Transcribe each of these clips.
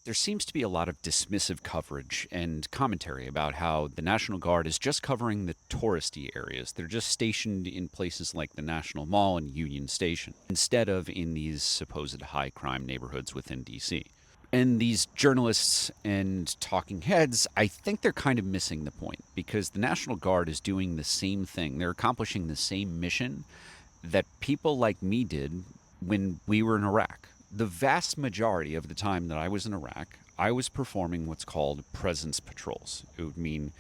There seems to be a lot of dismissive coverage and commentary about how the National Guard is just covering the touristy areas. They're just stationed in places like the National Mall and Union Station, instead of in these supposed high crime neighborhoods within DC. And these journalists and talking heads, I think they're kind of missing the point because the National Guard is doing the same thing. They're accomplishing the same mission that people like me did when we were in Iraq. The vast majority of the time that I was in Iraq, I was performing what's called presence patrols. It would mean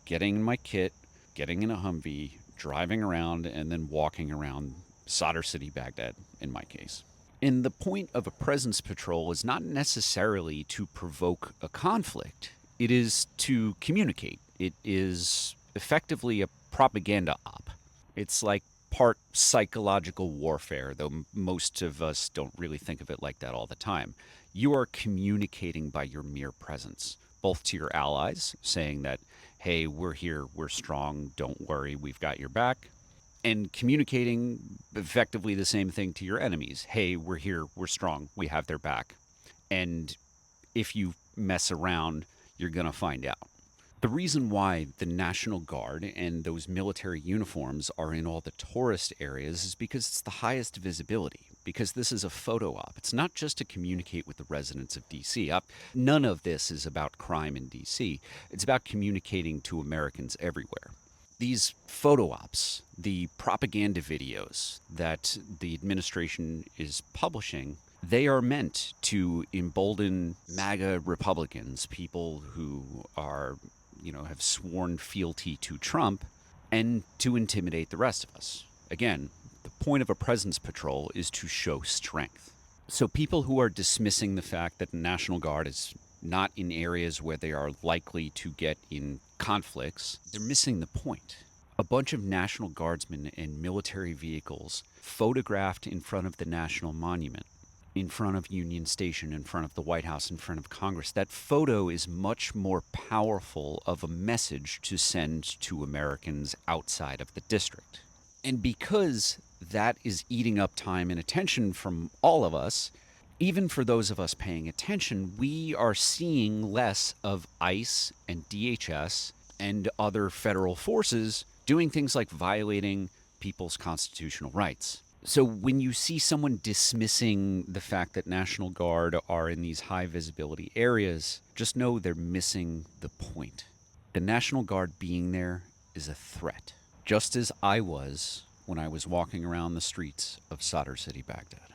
getting in my kit, getting in a Humvee, driving around, and then walking around Sadr City, Baghdad, in my case. And the point of a presence patrol is not necessarily to provoke a conflict, it is to communicate. It is effectively a propaganda op. It's like part psychological warfare, though most of us don't really think of it like that all the time. You are communicating by your mere presence, both to your allies, saying that, hey, we're here, we're strong, don't worry, we've got your back, and communicating effectively the same thing to your enemies. Hey, we're here, we're strong, we have their back. And if you mess around, you're going to find out. The reason why the National Guard and those military uniforms are in all the tourist areas is because it's the highest visibility, because this is a photo op. It's not just to communicate with the residents of DC. None of this is about crime in DC. It's about communicating to Americans everywhere. These photo ops, the propaganda videos that the administration is publishing, they are meant to embolden MAGA Republicans, people who are, have sworn fealty to Trump, and to intimidate the rest of us. Again, the point of a presence patrol is to show strength. So people who are dismissing the fact that the National Guard is not in areas where they are likely to get in conflicts, they're missing the point. A bunch of National Guardsmen and military vehicles photographed in front of the National Monument, in front of Union Station, in front of the White House, in front of Congress. That photo is much more powerful of a message to send to Americans outside of the district. And because that is eating up time and attention from all of us, even for those of us paying attention, we are seeing less of ICE and DHS and other federal forces doing things like violating people's constitutional rights. So when you see someone dismissing the fact that National Guard are in these high visibility areas, just know they're missing the point. The National Guard being there is a threat, just as I was when I was walking around the streets of Sadr City, Baghdad.